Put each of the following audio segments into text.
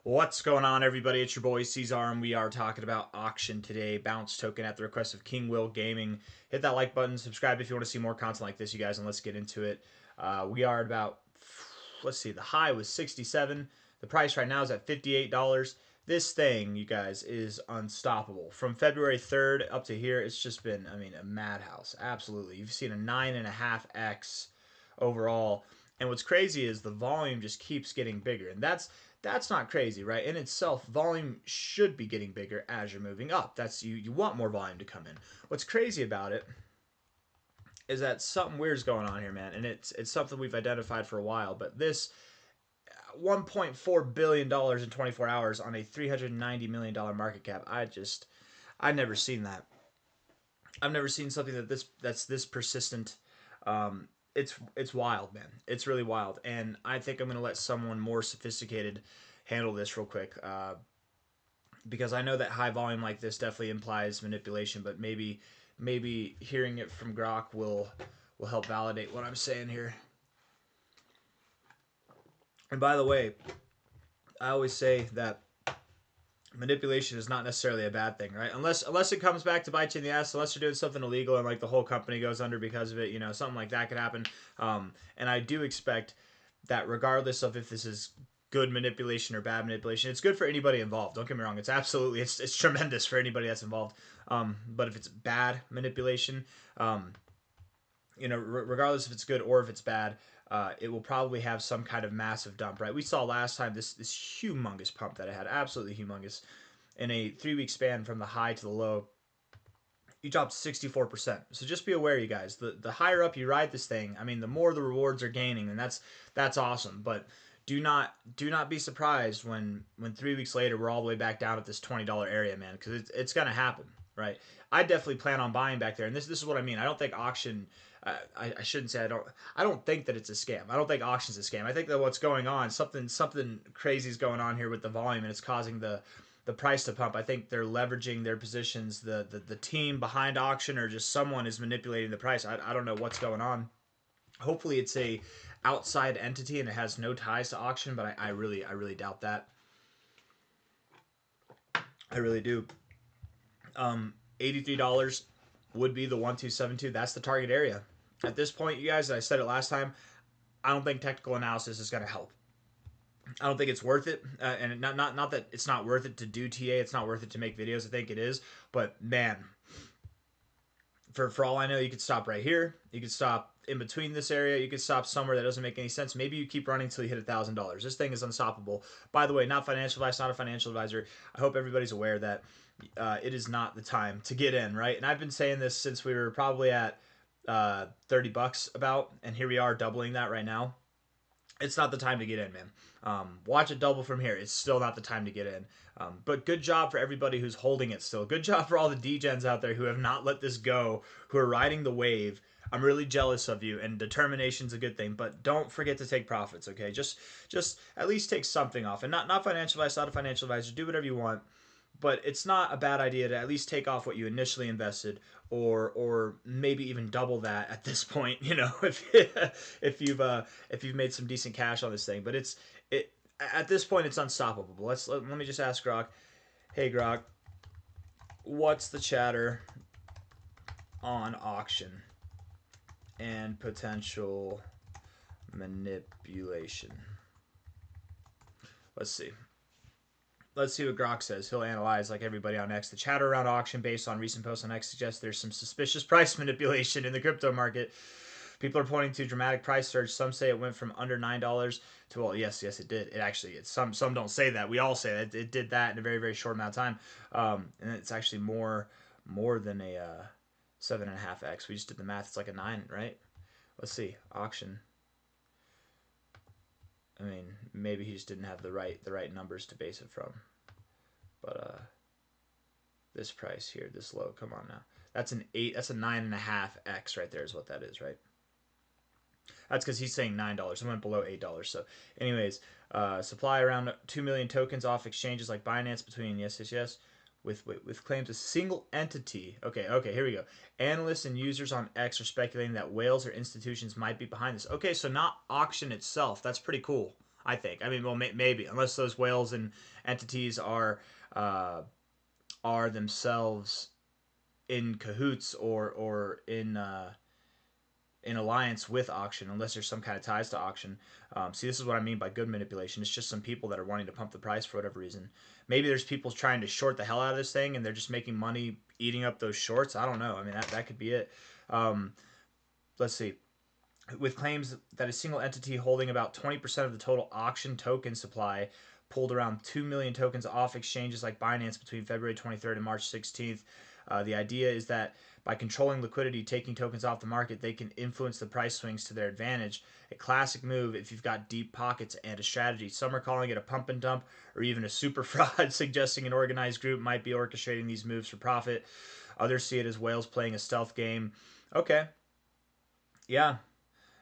What's going on, everybody? It's your boy C-Zar, and we are talking about auction today. Bounce token at the request of King Will Gaming. Hit that like button, subscribe if you want to see more content like this, you guys, and let's get into it. We are at about, let's see, the high was 67. The price right now is at $58. This thing, you guys, is unstoppable. From February 3rd up to here, it's just been, a madhouse. Absolutely. You've seen a 9.5x overall. And what's crazy is the volume just keeps getting bigger. And that's not crazy, right? In itself, volume should be getting bigger as you're moving up. That's you want more volume to come in. What's crazy about it is that something weird's going on here, man, and it's something we've identified for a while. But this $1.4 billion in 24 hours on a $390 million market cap, I never seen that. I've never seen something that's this persistent. It's wild, man. It's really wild, and I think I'm gonna let someone more sophisticated handle this real quick, because I know that high volume like this definitely implies manipulation, but maybe hearing it from Grok will help validate what I'm saying here. And by the way, I always say that manipulation is not necessarily a bad thing, right? Unless it comes back to bite you in the ass, unless you're doing something illegal and like the whole company goes under because of it, something like that could happen. And I do expect that regardless of if this is good manipulation or bad manipulation, it's good for anybody involved. Don't get me wrong; it's tremendous for anybody that's involved. But if it's bad manipulation, regardless if it's good or if it's bad, it will probably have some kind of massive dump, right? We saw last time this humongous pump that it had, absolutely humongous, in a 3-week span from the high to the low. You dropped 64%. So just be aware, you guys. The higher up you ride this thing, the more the rewards are gaining, and that's awesome. But do not be surprised when 3 weeks later we're all the way back down at this $20 area, man, because it's gonna happen, right? I definitely plan on buying back there, and this is what I mean. I don't think auction. I shouldn't say I don't think that it's a scam. I don't think auction's a scam. I think that what's going on, something crazy is going on here with the volume, and it's causing the price to pump. I think they're leveraging their positions. The team behind auction or just someone is manipulating the price. I don't know what's going on. Hopefully it's a outside entity and it has no ties to auction, but I really doubt that. I really do. $83 would be the 1272. That's the target area. At this point, you guys, I said it last time, I don't think technical analysis is going to help. I don't think it's worth it, and not that it's not worth it to do TA. It's not worth it to make videos. I think it is, but man, for all I know, you could stop right here. You could stop in between this area. You could stop somewhere that doesn't make any sense. Maybe you keep running until you hit $1,000. This thing is unstoppable. By the way, not financial advice, not a financial advisor. I hope everybody's aware that it is not the time to get in, right? And I've been saying this since we were probably at $30 about, and here we are doubling that right now. It's not the time to get in, man. Watch it double from here. It's still not the time to get in. But good job for everybody who's holding it still. Good job for all the degens out there who have not let this go, who are riding the wave. I'm really jealous of you, and determination's a good thing. But don't forget to take profits, okay? Just at least take something off. And not financial advice, not a financial advisor. Do whatever you want. But it's not a bad idea to at least take off what you initially invested, or maybe even double that at this point. If you've made some decent cash on this thing. But it at this point it's unstoppable. Let me just ask Grok. Hey Grok, what's the chatter on auction and potential manipulation? Let's see. Let's see what Grok says. He'll analyze like everybody on X. The chatter around auction based on recent posts on X suggests there's some suspicious price manipulation in the crypto market. People are pointing to dramatic price surge. Some say it went from under $9 to, well, yes, it did. Some don't say that. We all say that it did that in a very, very short amount of time. And it's actually more than a 7.5x. We just did the math. It's like a 9, right? Let's see. Auction. Maybe he just didn't have the right numbers to base it from. But this price here, this low, come on now. That's an 8. That's a 9.5x right there is what that is, right? That's because he's saying $9. It went below $8. So, anyways, supply around 2 million tokens off exchanges like Binance between yes, with claims a single entity. Okay, here we go. Analysts and users on X are speculating that whales or institutions might be behind this. Okay, so not auction itself. That's pretty cool. I think. I mean, well, maybe unless those whales and entities are themselves in cahoots or in alliance with auction, unless there's some kind of ties to auction. See, this is what I mean by good manipulation. It's just some people that are wanting to pump the price for whatever reason. Maybe there's people trying to short the hell out of this thing, and they're just making money eating up those shorts. I don't know. I mean, that could be it. Let's see. With claims that a single entity holding about 20% of the total auction token supply pulled around 2 million tokens off exchanges like Binance between February 23rd and March 16th. The idea is that by controlling liquidity, taking tokens off the market, they can influence the price swings to their advantage. A classic move if you've got deep pockets and a strategy. Some are calling it a pump and dump or even a super fraud, suggesting an organized group might be orchestrating these moves for profit. Others see it as whales playing a stealth game. Okay. Yeah.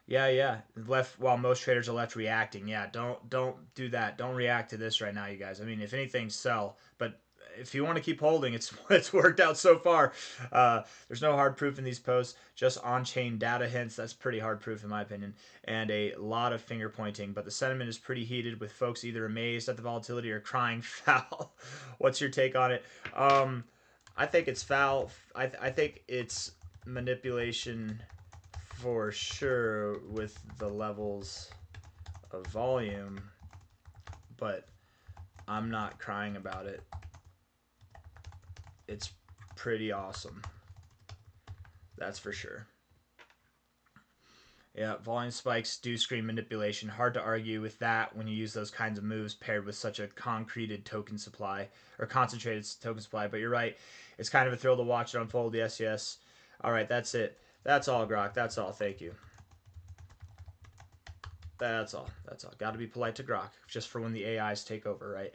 Yeah. Left while most traders are left reacting. Yeah, don't do that. Don't react to this right now, you guys. I mean, if anything, sell. But if you want to keep holding, it's worked out so far. There's no hard proof in these posts, just on-chain data hints. That's pretty hard proof in my opinion, and a lot of finger pointing. But the sentiment is pretty heated, with folks either amazed at the volatility or crying foul. What's your take on it? I think it's foul. I think it's manipulation for sure with the levels of volume, but I'm not crying about it. It's pretty awesome. That's for sure. Yeah, volume spikes do scream manipulation. Hard to argue with that when you use those kinds of moves paired with such a concreted token supply or concentrated token supply. But you're right. It's kind of a thrill to watch it unfold. Yes. All right, that's it. That's all, Grok. That's all. Thank you. That's all. Got to be polite to Grok, just for when the AIs take over, right?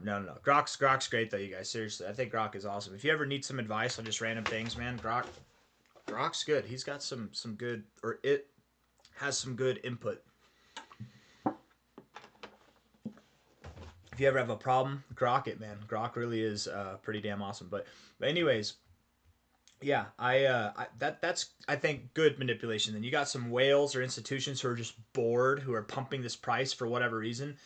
No. Grok's great though, you guys. Seriously, I think Grok is awesome. If you ever need some advice on just random things, man, Grok's good. He's got some good, or it has some good input. If you ever have a problem, Grok it, man. Grok really is pretty damn awesome. But anyways, yeah, that's I think good manipulation. Then you got some whales or institutions who are just bored, who are pumping this price for whatever reason.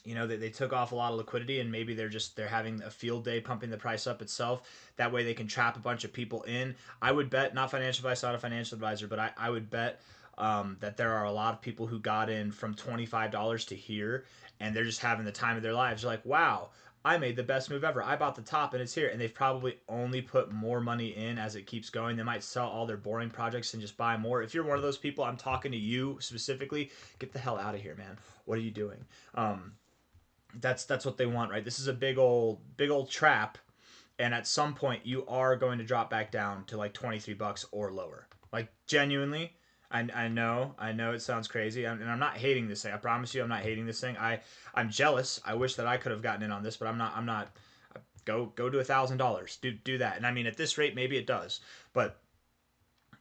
They took off a lot of liquidity, and maybe they're having a field day pumping the price up itself. That way they can trap a bunch of people in. I would bet, not financial advice, not a financial advisor, but I would bet that there are a lot of people who got in from $25 to here, and they're just having the time of their lives. They're like, wow, I made the best move ever. I bought the top and it's here. And they've probably only put more money in as it keeps going. They might sell all their boring projects and just buy more. If you're one of those people, I'm talking to you specifically, get the hell out of here, man. What are you doing? That's what they want, right? This is a big old trap, and at some point you are going to drop back down to like $23 or lower. Like genuinely, I know it sounds crazy, and I'm not hating this thing. I promise you, I'm not hating this thing. I'm jealous. I wish that I could have gotten in on this, but I'm not. Go to $1,000. Do that, and I mean at this rate, maybe it does, but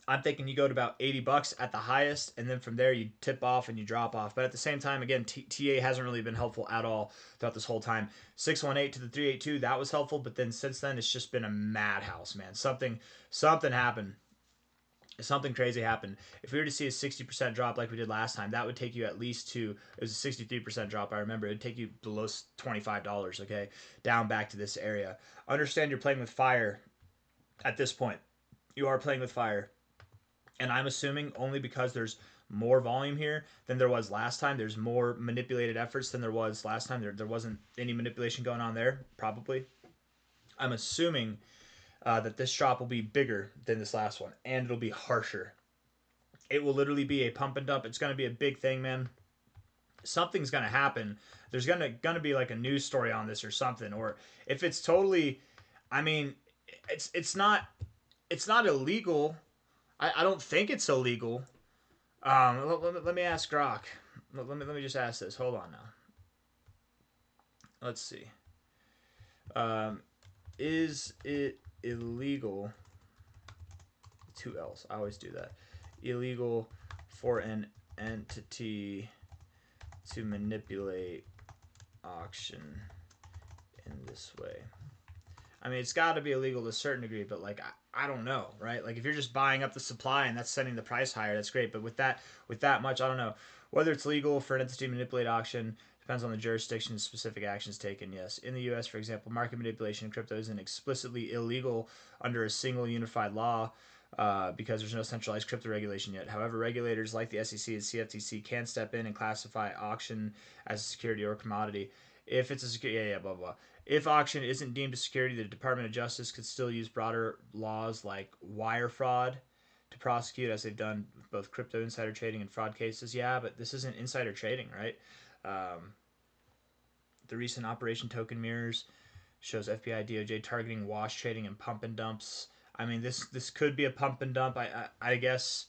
I'm thinking you go to about $80 at the highest, and then from there you tip off and you drop off. But at the same time, again, TA hasn't really been helpful at all throughout this whole time. 618 to the 382, that was helpful, but then since then it's just been a madhouse, man. Something happened. Something crazy happened. If we were to see a 60% drop like we did last time, that would take you at least to, it was a 63% drop, I remember. It would take you below $25, okay, down back to this area. Understand you're playing with fire at this point. You are playing with fire. And I'm assuming only because there's more volume here than there was last time. There's more manipulated efforts than there was last time. There wasn't any manipulation going on there, probably. I'm assuming that this drop will be bigger than this last one, and it'll be harsher. It will literally be a pump and dump. It's going to be a big thing, man. Something's going to happen. There's going to be like a news story on this or something. Or if it's totally, I mean, it's not illegal. I don't think it's illegal. Let me ask Grok. Let me just ask this. Hold on now. Let's see. Is it illegal? Two L's. I always do that. Illegal for an entity to manipulate auction in this way. I mean, it's got to be illegal to a certain degree, but like I don't know, right? Like if you're just buying up the supply and that's setting the price higher, that's great. But with that much, I don't know whether it's legal for an entity to manipulate auction. Depends on the jurisdiction and specific actions taken. Yes, in the U.S., for example, market manipulation in crypto isn't explicitly illegal under a single unified law. Because there's no centralized crypto regulation yet. However, regulators like the SEC and CFTC can step in and classify auction as a security or commodity. If it's a security, blah, blah. If auction isn't deemed a security, the Department of Justice could still use broader laws like wire fraud to prosecute, as they've done with both crypto insider trading and fraud cases. Yeah, but this isn't insider trading, right? The recent Operation Token Mirrors shows FBI DOJ targeting wash trading and pump and dumps. I mean, this could be a pump and dump. I guess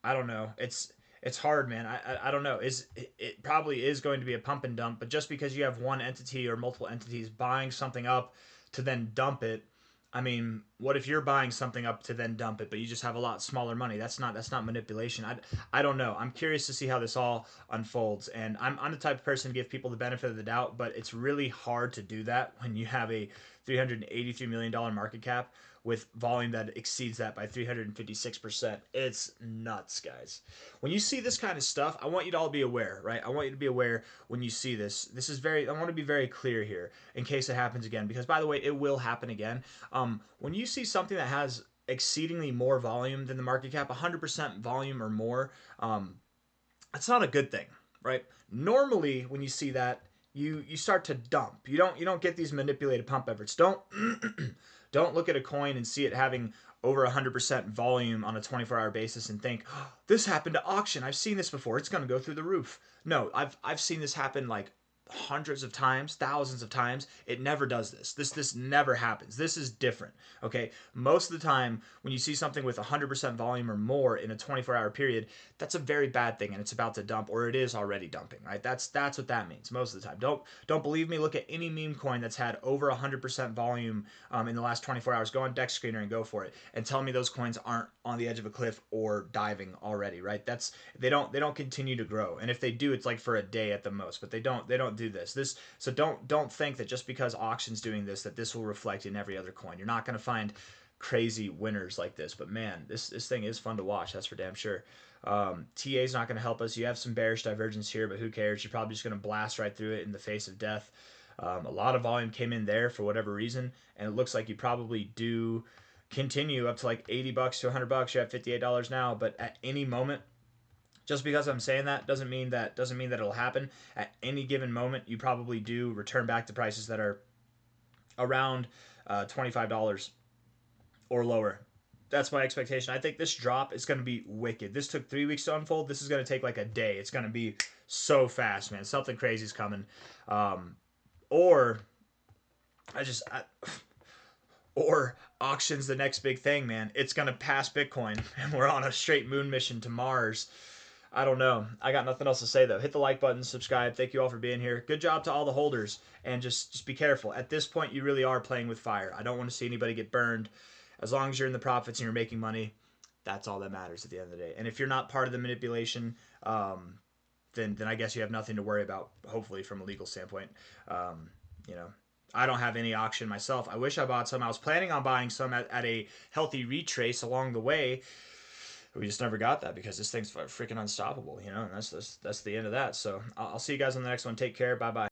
I don't know. It's hard, man. I don't know. It probably is going to be a pump and dump, but just because you have one entity or multiple entities buying something up to then dump it, I mean, what if you're buying something up to then dump it, but you just have a lot smaller money? That's not manipulation. I don't know. I'm curious to see how this all unfolds, and I'm the type of person to give people the benefit of the doubt, but it's really hard to do that when you have a $383 million market cap with volume that exceeds that by 356%. It's nuts, guys. When you see this kind of stuff, I want you to all be aware, right? I want you to be aware when you see this. I want to be very clear here in case it happens again, because by the way, it will happen again. When you see something that has exceedingly more volume than the market cap, 100% volume or more, that's not a good thing, right? Normally, when you see that, you start to dump. You don't get these manipulated pump efforts. Don't don't look at a coin and see it having over 100% volume on a 24-hour basis and think, oh, this happened to auction. I've seen this before. It's going to go through the roof. No, I've seen this happen like hundreds of times, thousands of times. It never does this. This never happens. This is different. Okay? Most of the time when you see something with 100% volume or more in a 24-hour period, that's a very bad thing and it's about to dump, or it is already dumping, right? That's what that means most of the time. Don't believe me? Look at any meme coin that's had over 100% volume in the last 24 hours. Go on Dex Screener and go for it and tell me those coins aren't on the edge of a cliff or diving already, right? They don't continue to grow. And if they do, it's like for a day at the most, but they don't do this. So don't think that just because auction's doing this that this will reflect in every other coin. You're not going to find crazy winners like this, but man, this thing is fun to watch. That's for damn sure. TA is not going to help us. You have some bearish divergence here, but who cares? You're probably just going to blast right through it in the face of death. A lot of volume came in there for whatever reason, and it looks like you probably do continue up to like $80 to $100. You're at $58 now, but at any moment, just because I'm saying that doesn't mean that it'll happen. At any given moment, you probably do return back to prices that are around $25 or lower. That's my expectation. I think this drop is going to be wicked. This took 3 weeks to unfold. This is going to take like a day. It's going to be so fast, man. Something crazy is coming. Or I just or auction's the next big thing, man. It's going to pass Bitcoin and we're on a straight moon mission to Mars. I don't know. I got nothing else to say though. Hit the like button, subscribe. Thank you all for being here. Good job to all the holders, and just be careful. At this point, you really are playing with fire. I don't want to see anybody get burned. As long as you're in the profits and you're making money, that's all that matters at the end of the day. And if you're not part of the manipulation, then I guess you have nothing to worry about. Hopefully, from a legal standpoint, you know. I don't have any auction myself. I wish I bought some. I was planning on buying some at a healthy retrace along the way. We just never got that because this thing's freaking unstoppable, you know, and that's the end of that. So I'll see you guys on the next one. Take care. Bye bye.